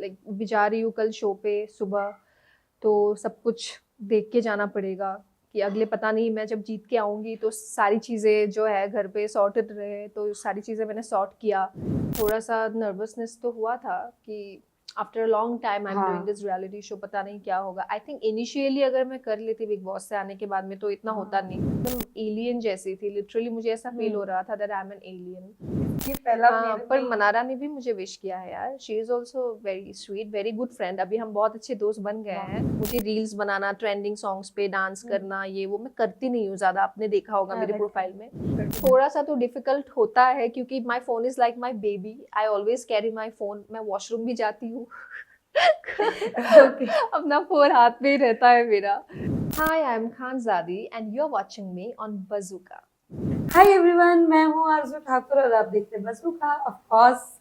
Like जा रही हूँ कल शो पे सुबह, तो सब कुछ देख के जाना पड़ेगा कि अगले पता नहीं मैं जब जीत के आऊँगी तो सारी चीज़ें जो है घर पे सॉर्टेड रहे, तो सारी चीज़ें मैंने सॉर्ट किया। थोड़ा सा नर्वसनेस तो हुआ था कि after a long time I am doing हाँ। दिस रियलिटी शो, पता नहीं क्या होगा। आई थिंक इनिशियली अगर मैं कर लेती बिग बॉस से आने के बाद में तो इतना होता हाँ। नहीं। एकदम एलियन जैसी थी, लिटरली मुझे ऐसा फील हो हम्म। रहा था that I am an alien. ये पहला हाँ, मेरे पर में मनारा ने भी मुझे विश किया है यार। She is also very sweet, very good friend. अभी हम बहुत अच्छे दोस्त बन गए हैं। वाह। मुझे रील्स बनाना, ट्रेंडिंग सॉन्ग्स पे डांस हम्म। करना, ये वो मैं करती नहीं हूँ ज़्यादा, आपने देखा होगा मेरे करेक्ट है। प्रोफाइल में। बढ़िया। थोड़ा-सा तो डिफ़िकल्ट होता है क्योंकि my phone is like my baby. I always carry my phone. मैं वॉशरूम भी जाती हूँ ओके। अपना फ़ोन हाथ में ही रहता है मेरा। Hi, I am Khanzaadi and you are watching me on Bazooka. Hi everyone, मैं हूँ आरज़ू ठाकुर और आप देख रहे हैं Bazooka. Of course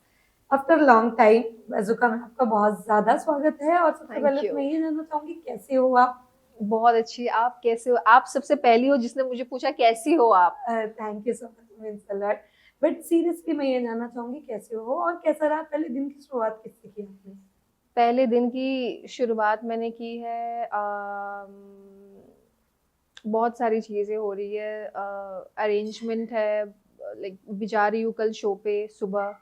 after long time Bazooka में आपका बहुत ज़्यादा स्वागत है और सबसे पहले थैंक तो यू। मैं ये जानना चाहूँगी कैसे हो आप? बहुत अच्छी। आप कैसे हो? आप सबसे पहली हो जिसने मुझे पूछा कैसी हो आप? Thank you so much, means a lot. But seriously मैं ये जानना चाहूँगी कैसे हो और कैसा रहा पहले दिन की शुरुआत किससे की आपने? पहले दिन की शुरुआत मैंने की है बहुत सारी चीज़ें हो रही है। अरेंजमेंट है, लाइक भी जा रही हूँ कल शो पे सुबह,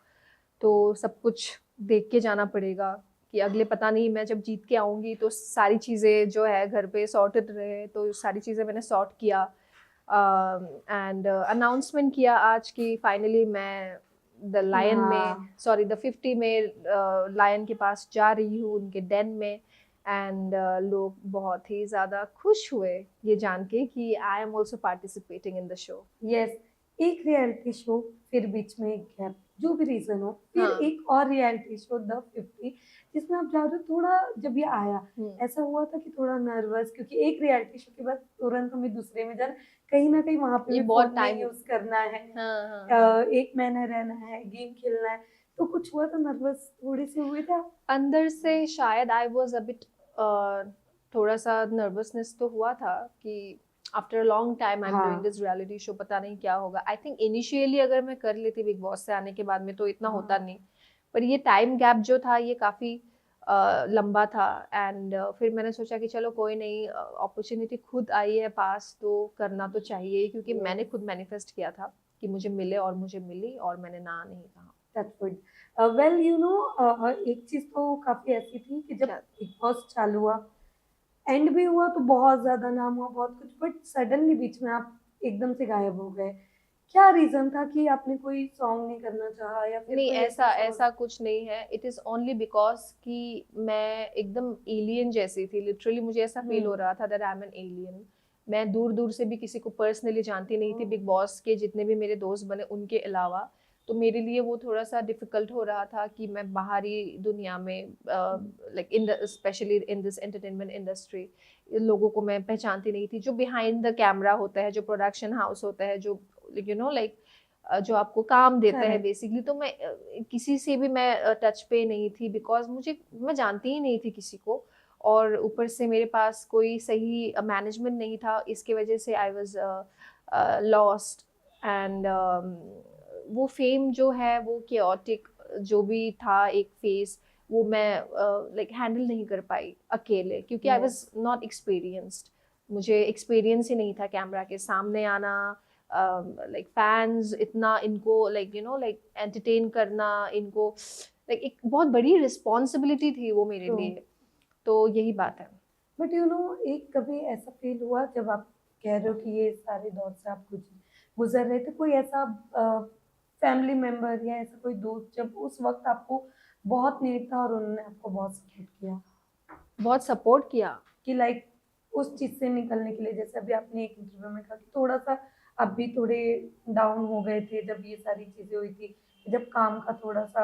तो सब कुछ देख के जाना पड़ेगा कि अगले पता नहीं मैं जब जीत के आऊँगी तो सारी चीज़ें जो है घर पे सॉर्टेड रहे, तो सारी चीज़ें मैंने सॉर्ट किया। एंड अनाउंसमेंट किया आज कि फाइनली मैं द लायन में, हाँ। सॉरी द 50 में लायन के पास जा रही हूँ, उनके डेन में। एंड लोग बहुत ही ज़्यादा खुश हुए ये जान के कि I am also participating in the show. Yes. एक रियलिटी शो, फिर बीच में एक गैप, जो भी रीजन हो, फिर हाँ। एक और रियलिटी शो द 50 जिसमें आप जा रहे हो। थोड़ा जब ये आया हम्म। ऐसा हुआ था कि थोड़ा नर्वस, क्योंकि एक रियलिटी शो के बाद तुरंत हमें दूसरे में जाना, कहीं ना कहीं वहां पे ये भी बहुत फोन नहीं टाइम। यूज करना है। हाँ हाँ हाँ। एक महीना रहना है, गेम खेलना है, तो कुछ हुआ तो नर्वस थोड़े से हुए थे आप? अंदर से शायद आई वॉज अ बिट, थोड़ा सा नर्वसनेस तो हुआ था कि after a long time I am doing हाँ। दिस रियलिटी शो, पता नहीं क्या होगा। आई थिंक इनिशियली अगर मैं कर लेती बिग बॉस से आने के बाद में तो इतना होता हाँ। नहीं। पर ये टाइम गैप जो था ये काफ़ी लंबा था। एंड फिर मैंने सोचा कि चलो कोई नहीं, अपॉर्चुनिटी खुद आई है पास तो करना तो चाहिए, क्योंकि मैंने यस। खुद मैनिफेस्ट किया था कि मुझे मिले और मुझे मिली और मैंने ना नहीं कहा। That's good. Well you know, एक चीज तो काफी ऐसी थी कि जब क्या? बिग बॉस चालू हुआ, एंड भी हुआ तो बहुत ज़्यादा नाम हुआ, बहुत कुछ, बट सडनली बीच में आप एकदम से गायब हो गए। क्या रीज़न था कि आपने कोई सॉन्ग नहीं करना चाहा या फिर नहीं, कोई ऐसा ऐसा शोज़? ऐसा कुछ नहीं है। इट इज़ ओनली बिकॉज़ कि मैं एकदम एलियन जैसी थी। लिटरली मुझे ऐसा फ़ील हुँ। हो रहा था that I am an alien. मैं दूर-दूर से भी किसी को पर्सनली जानती नहीं थी, ओह! बिग बॉस के जितने भी मेरे दोस्त बने उनके अलावा। तो मेरे लिए वो थोड़ा-सा डिफ़िकल्ट हो रहा था कि मैं बाहरी दुनिया में हुँ। Like in the specially in this entertainment industry, लोगों को मैं पहचानती नहीं थी। जो बिहाइंड द कैमरा होता है, जो प्रोडक्शन हाउस होता है, जो यू नो लाइक जो आपको काम देता है करेक्ट। बेसिकली, तो मैं किसी से भी मैं टच पे नहीं थी, बिकॉज़ मैं जानती ही नहीं थी किसी को। और ऊपर से मेरे पास कोई सही मैनेजमेंट नहीं था, इसकी वजह से आई वाज़ लॉस्ट। एंड वो फेम जो है वो केओटिक जो भी था एक फेज़, वो मैं लाइक हैंडल नहीं कर पाई अकेले, क्योंकि आई यस। Was not experienced. मुझे एक्सपीरियंस ही नहीं था कैमरा के सामने आना, लाइक फैंस इतना इनको लाइक लाइक एंटरटेन करना, इनको लाइक एक बहुत बड़ी रिस्पॉन्सिबिलिटी थी वो मेरे ट्रू। लिए। तो यही बात है। बट यू नो, एक कभी ऐसा फ़ील हुआ जब आप कह रहे हो कि ये सारे दौर से आप गुज़र रहे थे, कोई ऐसा फैमिली मेंबर या ऐसा कोई दोस्त जब उस वक़्त आपको बहुत नीड था और उन्होंने आपको बहुत सपोर्ट किया? बहुत सपोर्ट किया। कि लाइक उस चीज़ से निकलने के लिए, जैसे अभी आपने एक इंटरव्यू में कहा कि थोड़ा-सा आप भी थोड़े डाउन हो गए थे जब ये सारी चीज़ें हुई थी, जब काम का थोड़ा-सा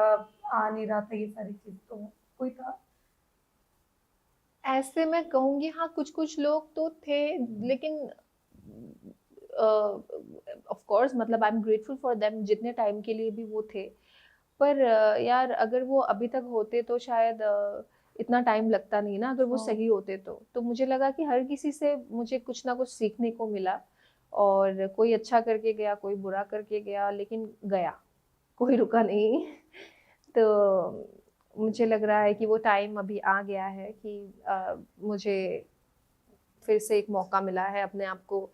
आ नहीं रहा था ये सारी चीज़, तो कोई था? ऐसे मैं कहूँगी हाँ, कुछ-कुछ लोग तो थे, लेकिन ऑफ कोर्स मतलब I am grateful for them, जितने टाइम के लिए भी वो थे। पर यार अगर वो अभी तक होते तो शायद इतना टाइम लगता नहीं ना, अगर वो ट्रू। सही होते तो मुझे लगा कि हर किसी से मुझे कुछ ना कुछ सीखने को मिला। और कोई अच्छा करके गया, कोई बुरा करके गया, लेकिन गया, कोई रुका नहीं। तो मुझे लग रहा है कि वो टाइम अभी आ गया है कि मुझे फिर से एक मौका मिला है अपने आप को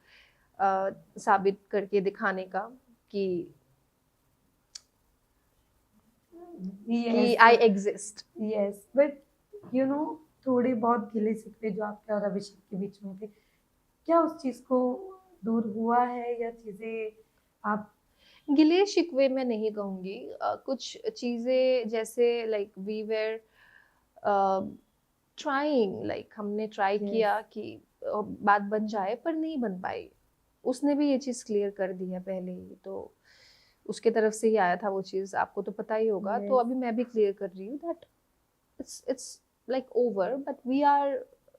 साबित करके दिखाने का कि yes I exist. Yes, but you know थोड़े बहुत गिले शिकवे जो आपके और अभिषेक के बीच में थे, क्या उस चीज को दूर हुआ है या चीजें आप गिले शिकवे मैं नहीं कहूँगी, कुछ चीज़ें जैसे like we were trying, like हमने ट्राई Yes. किया कि बात बन जाए पर नहीं बन पाई। उसने भी ये चीज़ क्लियर कर दी है पहले ही, तो उसके तरफ से ही आया था वो चीज़, आपको तो पता ही होगा। तो Yes. अभी मैं भी क्लियर कर रही हूँ that it's like over, but we are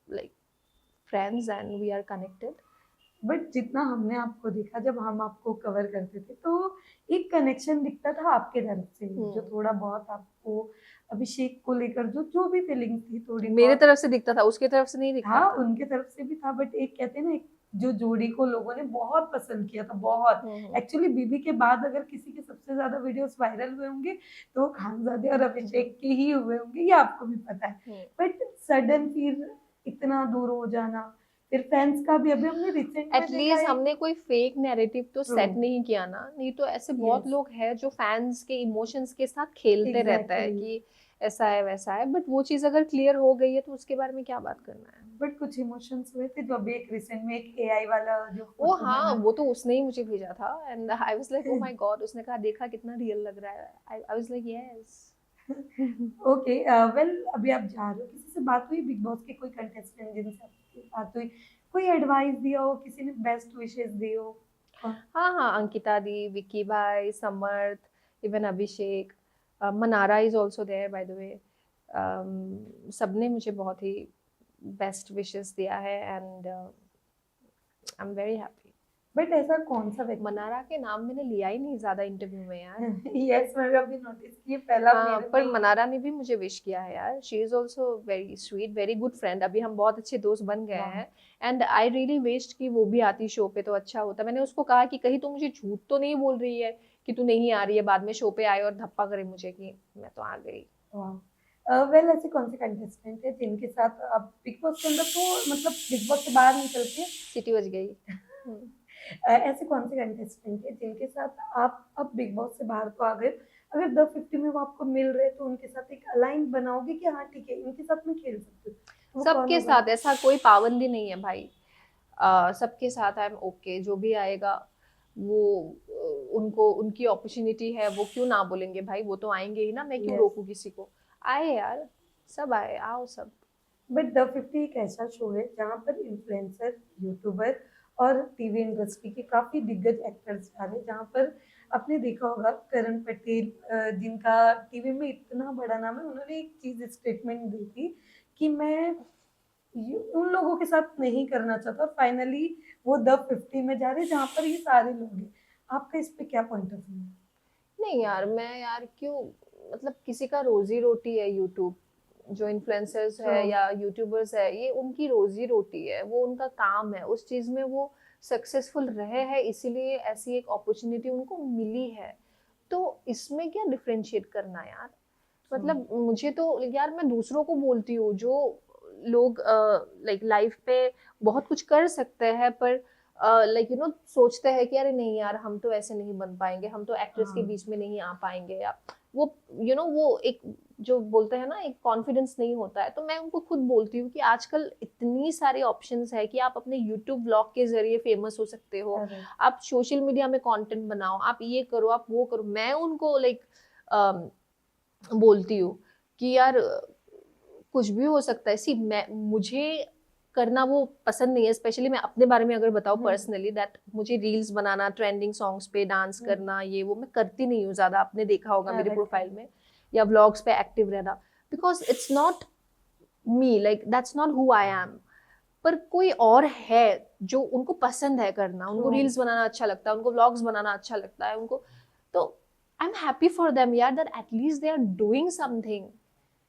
like friends and we are connected. But जितना हमने आपको देखा जब हम आपको कवर करते थे तो एक कनेक्शन दिखता था आपके तरफ से, जो थोड़ा बहुत आपको अभिषेक को लेकर जो जो भी फीलिंग थी थोड़ी मेरे बहुत तरफ से दिखता था, उसके तरफ से नहीं दिखता हाँ था। उनके तरफ से भी था, बट एक कहते हैं ना एक जो जोड़ी को लोगों ने बहुत पसंद किया था, बहुत एक्चुअली बीबी के बाद अगर किसी के सबसे ज्यादा वीडियोस वायरल हुए होंगे तो खानजादे और अभिषेक के ही हुए होंगे, ये आपको भी पता है। बट सडन फिर इतना दूर हो जाना, फिर फैंस का भी अभी हमने रिसेंट में देखा एटलीस्ट है हमने कोई फेक नैरेटिव तो True. सेट नहीं किया ना, नहीं तो ऐसे बहुत Yes. लोग हैं जो फैंस के इमोशंस के साथ खेलते रहता है Exactly. कि ऐसा है वैसा है, बट वो चीज़ अगर क्लियर हो गई है तो उसके बारे में क्या बात करना है। बट कुछ इमोशंस हुए थे जो अभी एक रिसेंट में एक एआई वाला जो वो फोटो हाँ, बना वो तो उसने ही मुझे भेजा था and I was like oh my God, उसने कहा देखा कितना रियल लग रहा है, I was like yes. Okay well अभी आप जा रहे हो, किसी से बात हुई बिग बॉस के कोई कंटेस्टेंट जिनसे आपकी बात हुई, कोई एडवाइस दिया हो, किसी ने बेस्ट विशेस दी हो? हाँ हाँ, अंकिता दी, विक्की भाई, Samarth, even Abhishek, Mannara is also there by the way. सबने मुझे बहुत ही बेस्ट विशेस दिया है and I am very happy. But ऐसा कौन सा व्यक्ति मनारा के नाम मैंने लिया ही नहीं ज्यादा इंटरव्यू में यार। यस मैंने अभी नोटिस किया पहला हाँ, मेरे पर में मनारा ने भी मुझे विश किया है यार, she is also very sweet, very good friend, अभी हम बहुत अच्छे दोस्त बन गए हैं एंड आई रियली विश्ड कि वो भी आती शो पे तो अच्छा होता। मैंने उसको कहा कि कहीं तो मुझे झूठ तो नहीं बोल रही है कि तू नहीं आ रही है, बाद में शो पे आए और धप्पा करे मुझे कि मैं तो आ गई। वेल ऐसे कौन से कंटेस्टेंट है जिनके साथ आप बिग बॉस के अंदर तो मतलब बिग बॉस से बाहर निकल के सिटी बज गई। ऐसे कौन से कंटेस्टेंट है जिनके साथ आप अब बिग बॉस से बाहर तो आ गए, अगर द 50 में वो आपको मिल रहे तो उनके साथ एक अलाइन बनाओगे कि हाँ ठीक है इनके साथ मैं खेल सकती हूँ, वो कौन सबके होगा? साथ, ऐसा कोई पाबंदी नहीं है भाई, सबके साथ आई एम ओके, जो भी आएगा वो उनको उनकी अपॉर्चुनिटी है, वो क्यों ना बोलेंगे भाई, वो तो आएंगे ही ना, मैं क्यों Yes. रोकूं किसी को। आए यार, सब आए, आओ सब। बट द 50 एक ऐसा शो है जहाँ पर इन्फ्लुएंसर, यूट्यूबर और टीवी इंडस्ट्री के काफी दिग्गज एक्टर्स जा रहे हैं, जहाँ पर आपने देखा होगा करण पटेल जिनका टीवी में इतना बड़ा नाम है, उन्होंने एक चीज स्टेटमेंट दी थी कि मैं उन लोगों के साथ नहीं करना चाहता, और फाइनली वो द 50 में जा रहे हैं जहाँ पर ये सारे लोग हैं। आपका इस पे क्या पॉइंट ऑफ व्यू है? नहीं यार, मैं यार क्यों, मतलब किसी का रोजी रोटी है यूट्यूब, जो इन्फ्लुएंसर्स है या यूट्यूबर्स है, ये उनकी रोजी रोटी है, वो उनका काम है, उस चीज में वो सक्सेसफुल रहे हैं, इसीलिए ऐसी एक अपॉर्चुनिटी उनको मिली है, तो इसमें क्या डिफरेंशिएट करना यार। मतलब मुझे तो यार, मैं दूसरों को बोलती हूँ जो लोग लाइक लाइफ पे बहुत कुछ कर सकते हैं पर लाइक यू नो सोचते हैं कि अरे नहीं यार हम तो ऐसे नहीं बन पाएंगे, हम तो एक्ट्रेस के बीच में नहीं आ पाएंगे, या वो यू नो वो एक जो बोलते हैं ना एक कॉन्फिडेंस नहीं होता है। तो मैं उनको खुद बोलती हूँ कि आजकल इतनी सारे ऑप्शंस है कि आप अपने यूट्यूब ब्लॉग के जरिए फेमस हो सकते हो, आप सोशल मीडिया में कंटेंट बनाओ, आप ये करो, आप वो करो। मैं उनको लाइक बोलती हूँ कि यार कुछ भी हो सकता है। सी मैं मुझे करना वो पसंद नहीं है, स्पेशली मैं अपने बारे में अगर बताऊँ पर्सनली, दैट मुझे रील्स बनाना, ट्रेंडिंग सॉन्ग्स पे डांस करना, ये वो मैं करती नहीं हूँ ज्यादा। आपने देखा होगा मेरे प्रोफाइल में या व्लॉग्स पे एक्टिव रहना, because it's not me, like that's not who I am. पर कोई और है जो उनको पसंद है करना, उनको रील्स बनाना अच्छा लगता है, उनको व्लॉग्स बनाना अच्छा लगता है उनको, तो I am happy for them यार, that at least they are doing something,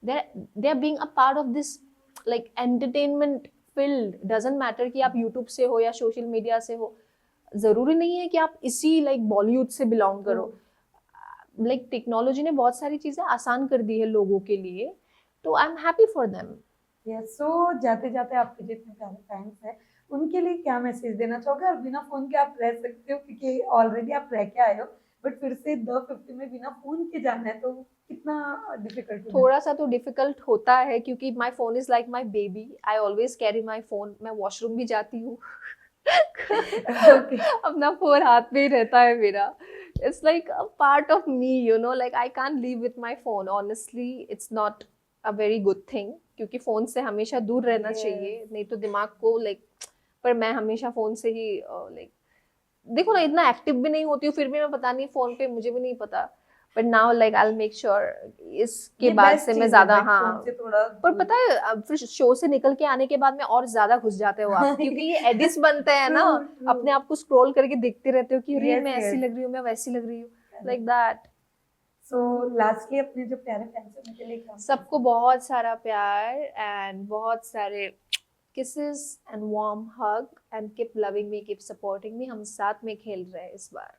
they are being a part of this like entertainment field। doesn't matter कि आप YouTube से हो या सोशल मीडिया से हो, जरूरी नहीं है कि आप इसी like बॉलीवुड से बिलोंग करो। लाइक टेक्नोलॉजी ने बहुत सारी चीज़ें आसान कर दी है लोगों के लिए, तो I am happy for them. Yes, so जाते जाते आपके जितने प्यारे फैंस हैं उनके लिए क्या मैसेज देना चाहोगे? और बिना फोन के आप रह सकते हो क्योंकि ऑलरेडी आप रह के आए हो, बट फिर से द 50 में बिना फोन के जाना है तो कितना डिफिकल्ट हो जाता थोड़ा सा तो डिफिकल्ट होता है क्योंकि my phone is like my baby, I always carry my phone. मैं वॉशरूम भी जाती हूँ है? ओके। अपना फोन हाथ में ही रहता है मेरा। It's like a part of me, you know, like I can't leave with my phone. Honestly it's not a very good thing, क्योंकि फोन से हमेशा दूर रहना चाहिए, यस। नहीं तो दिमाग को लाइक पर मैं हमेशा फोन से ही लाइक देखो ना, इतना एक्टिव भी नहीं होती हूँ, फिर भी मैं पता नहीं फोन पे, मुझे भी नहीं पता। But now like I will make sure इसके ये बाद बेस्ट से मैं चीज है ज्यादा, भाई, फोन हाँ। से थोड़ा पर दूर। पता है अब फिर शो से निकल के आने के बाद में और ज्यादा घुस जाते हो आप, क्योंकि ये एडिट्स बनते हैं ना, ट्रू ट्रू। अपने आप को स्क्रॉल करके देखते रहते हो कि अरे यस मैं ऐसी यस। लग रही हूँ, मैं वैसी लग रही हूँ, लाइक दैट। सो लास्टली अपने जो प्यारे फैंस हैं उनके लिए क्या message सबको बहुत सारा प्यार एंड बहुत सारे kisses and warm hug and keep loving me, keep supporting me। हम साथ में खेल रहे हैं इस बार।